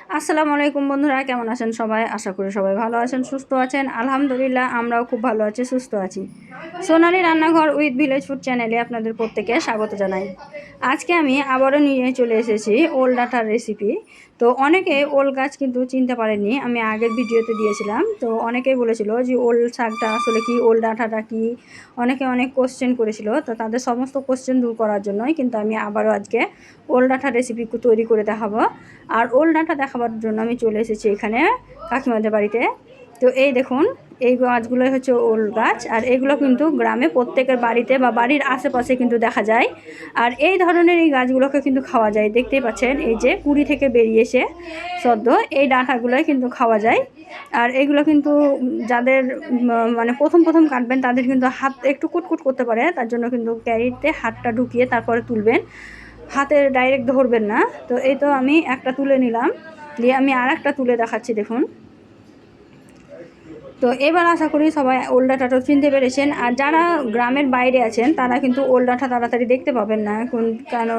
আসসালামু আলাইকুম বন্ধুরা, কেমন আছেন সবাই? আশা করি সবাই ভালো আছেন, সুস্থ আছেন। আলহামদুলিল্লাহ আমরাও খুব ভালো আছি, সুস্থ আছি। সোনালী রান্নাঘর উইথ ভিলেজ ফুড চ্যানেলে আপনাদের প্রত্যেকে স্বাগত জানাই। আজকে আমি আবারও নিয়ে চলে এসেছি ওল ডাঁটার রেসিপি। তো অনেকে ওল গাছ কিন্তু চিনতে পারেননি, আমি আগের ভিডিওতে দিয়েছিলাম। তো অনেকেই বলেছিল যে ওল শাকটা আসলে কি, ওল ডাঁটাটা কি, অনেকে অনেক কোশ্চেন করেছিল। তো তাদের সমস্ত কোশ্চেন দূর করার জন্যই কিন্তু আমি আবারও আজকে ওল ডাঁটার রেসিপি তৈরি করে দেখাবো। আর ওল ডাঁটা দেখাবার জন্য আমি চলে এসেছি এখানে কাকিমাদের বাড়িতে। তো এই দেখুন, এই গাছগুলোই হচ্ছে ওল গাছ, আর এগুলো কিন্তু গ্রামে প্রত্যেকের বাড়িতে বা বাড়ির আশেপাশে কিন্তু দেখা যায়। আর এই ধরনের এই গাছগুলোকে কিন্তু খাওয়া যায়, দেখতেই পাচ্ছেন এই যে কুড়ি থেকে বেরিয়েছে সদ্য, এই ডাঁটাগুলোই কিন্তু খাওয়া যায়। আর এগুলো কিন্তু যাদের মানে প্রথম প্রথম কাটবেন তাদের কিন্তু হাত একটু কুটকুট করতে পারে, তার জন্য কিন্তু ক্যারিতে হাতটা ঢুকিয়ে তারপরে তুলবেন, হাতে ডাইরেক্ট ধরবেন না। তো এই তো আমি একটা তুলে নিলাম, দিয়ে আমি আর একটা তুলে দেখাচ্ছি, দেখুন। তো এবার আশা করি সবাই ওল ডাঁটাটা চিনতে পেরেছেন। আর যারা গ্রামের বাইরে আছেন তারা কিন্তু ওল ডাঁটা তাড়াতাড়ি দেখতে পাবেন না এখন, কেন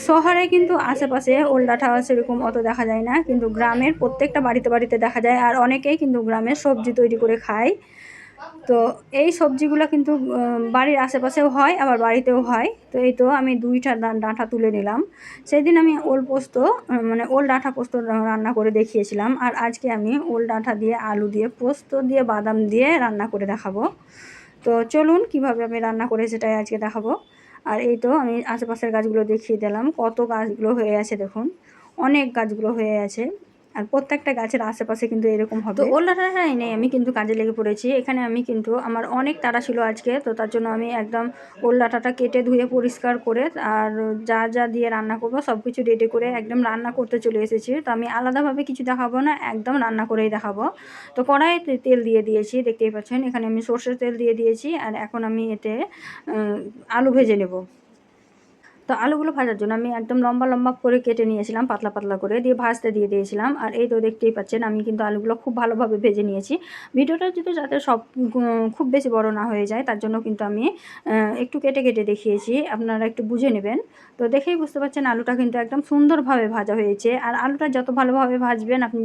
শহরে কিন্তু আশেপাশে ওল ডাঁটা সেরকম অত দেখা যায় না, কিন্তু গ্রামের প্রত্যেকটা বাড়িতে বাড়িতে দেখা যায়। আর অনেকেই কিন্তু গ্রামের সবজি তৈরি করে খায়। তো এই সবজিগুলো কিন্তু বাড়ির আশেপাশেও হয়, আবার বাড়িতেও হয়। তো এই তো আমি দুইটা ডাঁটা তুলে নিলাম। সেদিন আমি ওল পোস্ত মানে ওল ডাঁটা পোস্ত রান্না করে দেখিয়েছিলাম, আর আজকে আমি ওল ডাঁটা দিয়ে আলু দিয়ে পোস্ত দিয়ে বাদাম দিয়ে রান্না করে দেখাবো। তো চলুন কিভাবে আমি রান্না করে সেটাই আজকে দেখাবো। আর এই তো আমি আশেপাশের গাছগুলো দেখিয়ে দিলাম, কত গাছগুলো হয়ে আছে দেখুন, অনেক গাছগুলো হয়ে আছে। আর প্রত্যেকটা গাছের আশেপাশে কিন্তু এরকম হবে। তো ওল ডাঁটাটা এনে আমি কিন্তু কাজে লেগে পড়েছি। এখানে আমি কিন্তু আমার অনেক তাড়া ছিল আজকে, তো তার জন্য আমি একদম ওল ডাঁটাটা কেটে ধুয়ে পরিষ্কার করে আর যা যা দিয়ে রান্না করবো সব কিছু রেডি করে একদম রান্না করতে চলে এসেছি। তো আমি আলাদাভাবে কিছু দেখাবো না, একদম রান্না করেই দেখাবো। তো কড়াইতে তেল দিয়ে দিয়েছি, দেখতেই পাচ্ছেন এখানে আমি সর্ষের তেল দিয়ে দিয়েছি। আর এখন আমি এতে আলু ভেজে নেব। তো আলুগুলো ভাজার জন্য আমি একদম লম্বা লম্বা করে কেটে নিয়েছিলাম, পাতলা পাতলা করে দিয়ে ভাজতে দিয়ে দিয়েছিলাম। আর এই তো দেখতেই পাচ্ছেন আমি কিন্তু আলুগুলো খুব ভালোভাবে ভেজে নিয়েছি। ভিডিওটা যদি যাতে সব খুব বেশি বড় না হয়ে যায় তার জন্য কিন্তু আমি একটু কেটে কেটে দেখিয়েছি, আপনারা একটু বুঝে নেবেন। তো দেখেই বুঝতে পারছেন আলুটা কিন্তু একদম সুন্দরভাবে ভাজা হয়েছে। আর আলুটা যত ভালোভাবে ভাজবেন আপনি,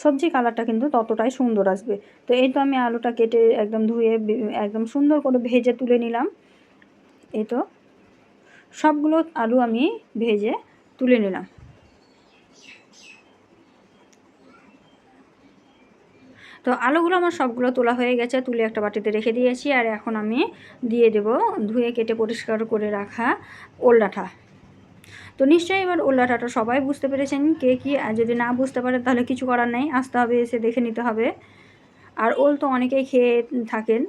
সবজি কালারটা কিন্তু ততটাই সুন্দর আসবে। তো এই তো আমি আলুটা কেটে একদম ধুয়ে একদম সুন্দর করে ভেজে তুলে নিলাম। এই তো সবগুলো আলু আমি ভেজে তুলে নিলাম। তো আলুগুলো আমার সবগুলো তোলা হয়ে গেছে, তুলে একটা বাটিতে রেখে দিয়েছি। আর এখন আমি দিয়ে দেব ধুয়ে কেটে পরিষ্কার করে রাখা ওল ডাঁটা। তো নিশ্চয়ই এবার ওল ডাঁটাটা সবাই বুঝতে পেরেছেন কে কী, আর যদি না বুঝতে পারেন তাহলে কিছু করার নেই, আসতে হবে, এসে দেখে নিতে হবে। আর ওল তো অনেকেই খেয়ে থাকেন।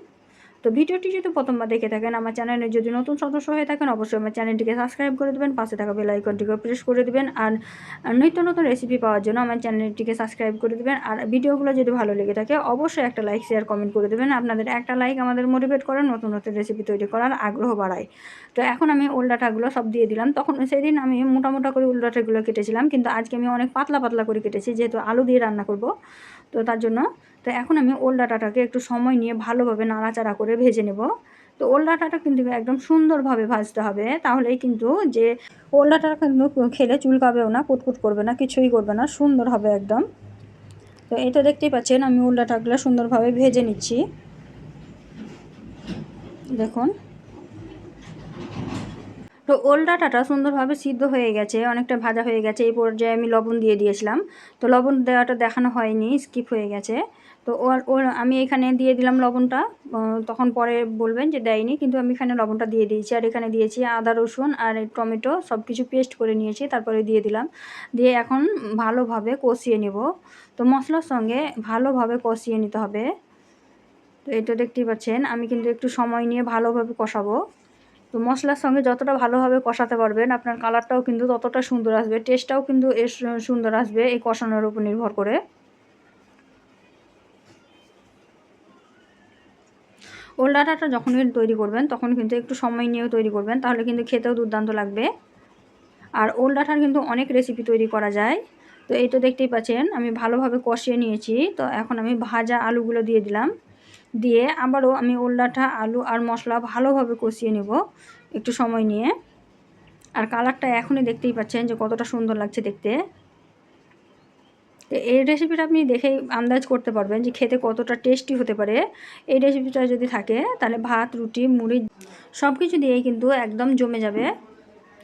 তো ভিডিওটি যদি প্রথমবার দেখে থাকেন, আমার চ্যানেলে যদি নতুন সদস্য হয়ে থাকেন, অবশ্যই আমার চ্যানেলটিকে সাবস্ক্রাইব করে দেবেন, পাশে থাকা বেল আইকনটিকে প্রেস করে দেবেন। আর নিত্য নতুন রেসিপি পাওয়ার জন্য আমার চ্যানেলটিকে সাবস্ক্রাইব করে দেবেন। আর ভিডিওগুলো যদি ভালো লেগে থাকে অবশ্যই একটা লাইক, শেয়ার, কমেন্ট করে দেবেন। আপনাদের একটা লাইক আমাদের মোটিভেট করে নতুন নতুন রেসিপি তৈরি করার আগ্রহ বাড়ায়। তো এখন আমি ওল ডাঁটাগুলো সব দিয়ে দিলাম। তখন সেদিন আমি মোটা মোটা করে ওল ডাঁটাগুলো কেটেছিলাম, কিন্তু আজকে আমি অনেক পাতলা পাতলা করে কেটেছি, যেহেতু আলু দিয়ে রান্না করব। তো তার জন্য তো এখন আমি ওল ডাঁটাটাকে একটু সময় নিয়ে ভালোভাবে নাড়াচাড়া করে ভেজে নেব। তো ওল ডাঁটাটা কিন্তু একদম সুন্দরভাবে ভাজতে হবে, তাহলেই কিন্তু যে ওল ডাঁটাটা কিন্তু খেলে চুলকাবেও না, কুটকুট করবে না, কিছুই করবে না, সুন্দর হবে একদম। তো এই তো দেখতেই পাচ্ছেন আমি ওল ডাঁটাগুলো সুন্দরভাবে ভেজে নিচ্ছি, দেখুন। তো ওল ডাঁটাটা সুন্দরভাবে সিদ্ধ হয়ে গেছে, অনেকটা ভাজা হয়ে গেছে। এই পর্যায়ে আমি লবণ দিয়ে দিয়েছিলাম। তো লবণ দেওয়াটা দেখানো হয়নি, স্কিপ হয়ে গেছে। তো ওর আমি এখানে দিয়ে দিলাম লবণটা, তখন পরে বলবেন যে দেয়নি, কিন্তু আমি এখানে লবণটা দিয়ে দিয়েছি। আর এখানে দিয়েছি আদা রসুন আর টমেটো সব কিছু পেস্ট করে নিয়েছি, তারপরে দিয়ে দিলাম। দিয়ে এখন ভালোভাবে কষিয়ে নেব। তো মশলার সঙ্গে ভালোভাবে কষিয়ে নিতে হবে। তো এটা দেখতেই পাচ্ছেন আমি কিন্তু একটু সময় নিয়ে ভালোভাবে কষাবো। তো মশলার সঙ্গে যতটা ভালোভাবে কষাতে পারবেন আপনার কালারটাও কিন্তু ততটা সুন্দর আসবে, টেস্টটাও কিন্তু এর সুন্দর আসবে এই কষানোর উপর নির্ভর করে। ওল ডাঁটাটা যখনই তৈরি করবেন তখন কিন্তু একটু সময় নিয়েও তৈরি করবেন, তাহলে কিন্তু খেতেও দুর্দান্ত লাগবে। আর ওল ডাঁটার কিন্তু অনেক রেসিপি তৈরি করা যায়। তো এই তো দেখতেই পাচ্ছেন আমি ভালোভাবে কষিয়ে নিয়েছি। তো এখন আমি ভাজা আলুগুলো দিয়ে দিলাম, দিয়ে আবারও আমি ওল ডাঁটা, আলু আর মশলা ভালোভাবে কষিয়ে নেব একটু সময় নিয়ে। আর কালারটা এখনই দেখতেই পাচ্ছেন যে কতটা সুন্দর লাগছে দেখতে। তো এই রেসিপিটা আপনি দেখেই আন্দাজ করতে পারবেন যে খেতে কতটা টেস্টি হতে পারে। এই রেসিপিটা যদি থাকে তাহলে ভাত, রুটি, মুড়ি সব কিছু দিয়েই কিন্তু একদম জমে যাবে।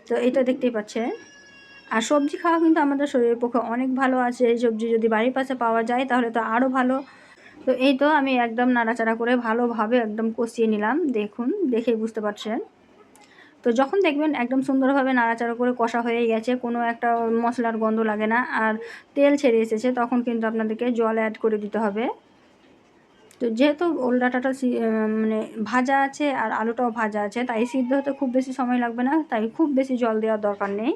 তো এটা দেখতেই পাচ্ছেন। আর সবজি খাওয়া কিন্তু আমাদের শরীরের পক্ষে অনেক ভালো আছে। এই সবজি যদি বাড়ির পাশে পাওয়া যায় তাহলে তো আরও ভালো। তো এই তো আমি একদম নাড়াচাড়া করে ভালোভাবে একদম কষিয়ে নিলাম। দেখুন, দেখেই বুঝতে পারছেন। তো যখন দেখবেন একদম সুন্দরভাবে নাড়াচাড়া করে কষা হয়ে গেছে, কোনো একটা মশলার গন্ধ লাগে না আর তেল ছেড়ে এসেছে, তখন কিন্তু আপনাদেরকে জল অ্যাড করে দিতে হবে। তো যেহেতু ওল ডাঁটাটা মানে ভাজা আছে আর আলুটাও ভাজা আছে, তাই সিদ্ধ হতে খুব বেশি সময় লাগবে না, তাই খুব বেশি জল দেওয়ার দরকার নেই।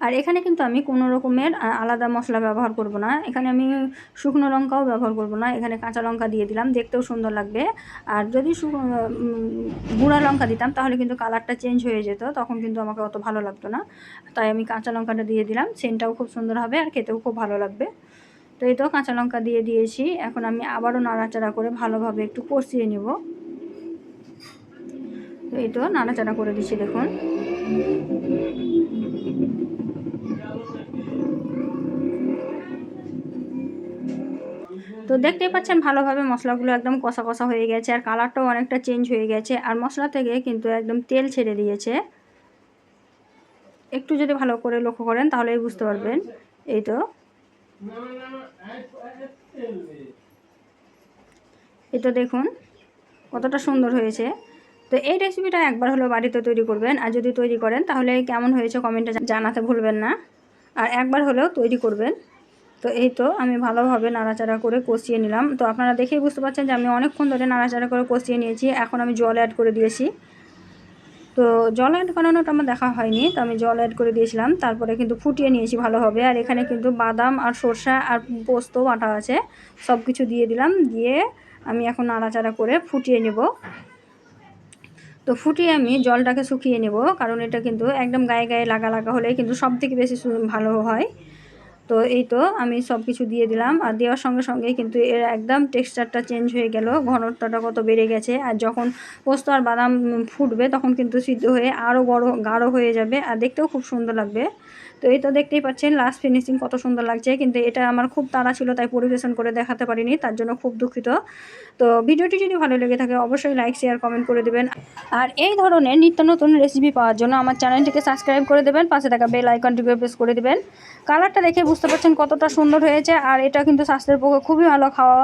আর এখানে কিন্তু আমি কোনো রকমের আলাদা মশলা ব্যবহার করব না। এখানে আমি শুকনো লঙ্কাও ব্যবহার করব না, এখানে কাঁচা লঙ্কা দিয়ে দিলাম, দেখতেও সুন্দর লাগবে। আর যদি গুঁড়া লঙ্কা দিতাম তাহলে কিন্তু কালারটা চেঞ্জ হয়ে যেত, তখন কিন্তু আমাকে অত ভালো লাগতো না। তাই আমি কাঁচা লঙ্কাটা দিয়ে দিলাম, সেন্টটাও খুব সুন্দর হবে আর খেতেও খুব ভালো লাগবে। তো এই তো কাঁচা লঙ্কা দিয়ে দিয়েছি। এখন আমি আবারও নাড়াচাড়া করে ভালোভাবে একটু কষিয়ে নেব। তো এই তো নাড়াচাড়া করে দিচ্ছি, দেখুন। তো দেখতেই পাচ্ছেন ভালোভাবে মশলাগুলো একদম কষা কষা হয়ে গেছে আর কালারটাও অনেকটা চেঞ্জ হয়ে গেছে আর মশলা থেকে কিন্তু একদম তেল ছেড়ে দিয়েছে। একটু যদি ভালো করে লক্ষ্য করেন তাহলেই বুঝতে পারবেন। এই তো দেখুন কতটা সুন্দর হয়েছে। তো এই রেসিপিটা একবার হলো বাড়িতে তৈরি করবেন, আর যদি তৈরি করেন তাহলে কেমন হয়েছে কমেন্টে জানাতে ভুলবেন না। আর একবার হলেও তৈরি করবেন। তো এই তো আমি ভালোভাবে নাড়াচাড়া করে কষিয়ে নিলাম। তো আপনারা দেখেই বুঝতে পারছেন যে আমি অনেকক্ষণ ধরে নাড়াচাড়া করে কষিয়ে নিয়েছি। এখন আমি জল অ্যাড করে দিয়েছি। তো জল অ্যাড করানোটা আমার দেখা হয়নি, তো আমি জল অ্যাড করে দিয়েছিলাম, তারপরে কিন্তু ফুটিয়ে নিয়েছি ভালোভাবে। আর এখানে কিন্তু বাদাম আর সরষা আর পোস্ত বাটা আছে, সব কিছু দিয়ে দিলাম। দিয়ে আমি এখন নাড়াচাড়া করে ফুটিয়ে নেব। তো ফুটিয়ে আমি জলটাকে শুকিয়ে নেব, কারণ এটা কিন্তু একদম গায়ে গায়ে লাগা লাগা হলে কিন্তু সবথেকে বেশি ভালো হয়। তো এই তো আমি সব কিছু দিয়ে দিলাম, আর দেওয়ার সঙ্গে সঙ্গেই কিন্তু এর একদম টেক্সচারটা চেঞ্জ হয়ে গেল, ঘনত্বটা কত বেড়ে গেছে। আর যখন পোস্ত আর বাদাম ফুটবে তখন কিন্তু সিদ্ধ হয়ে আরও গাঢ় হয়ে যাবে আর দেখতেও খুব সুন্দর লাগবে। তো এই তো দেখতেই পাচ্ছেন লাস্ট ফিনিশিং কত সুন্দর লাগছে, কিন্তু এটা আমার খুব তাড়া ছিল তাই পরিবেশন করে দেখাতে পারিনি, তার জন্য খুব দুঃখিত। তো ভিডিওটি যদি ভালো লেগে থাকে অবশ্যই লাইক, শেয়ার, কমেন্ট করে দেবেন। আর এই ধরনের নিত্য নতুন রেসিপি পাওয়ার জন্য আমার চ্যানেলটিকে সাবস্ক্রাইব করে দেবেন, পাশে থাকা বেল আইকনটিকে প্রেস করে দেবেন। কালারটা দেখে বুঝতে পারছেন কতটা সুন্দর হয়েছে, আর এটা কিন্তু স্বাস্থ্যের পক্ষে খুবই ভালো খাওয়া।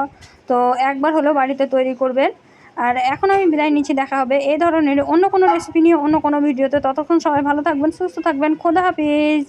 তো একবার হলেও বাড়িতে তৈরি করবেন। আর এখন আমি বিদায় নিচ্ছি, দেখা হবে এই ধরনের অন্য কোনো রেসিপি নিয়ে অন্য কোনো ভিডিওতে। ততক্ষণ সবাই ভালো থাকবেন, সুস্থ থাকবেন। খোদা হাফিজ।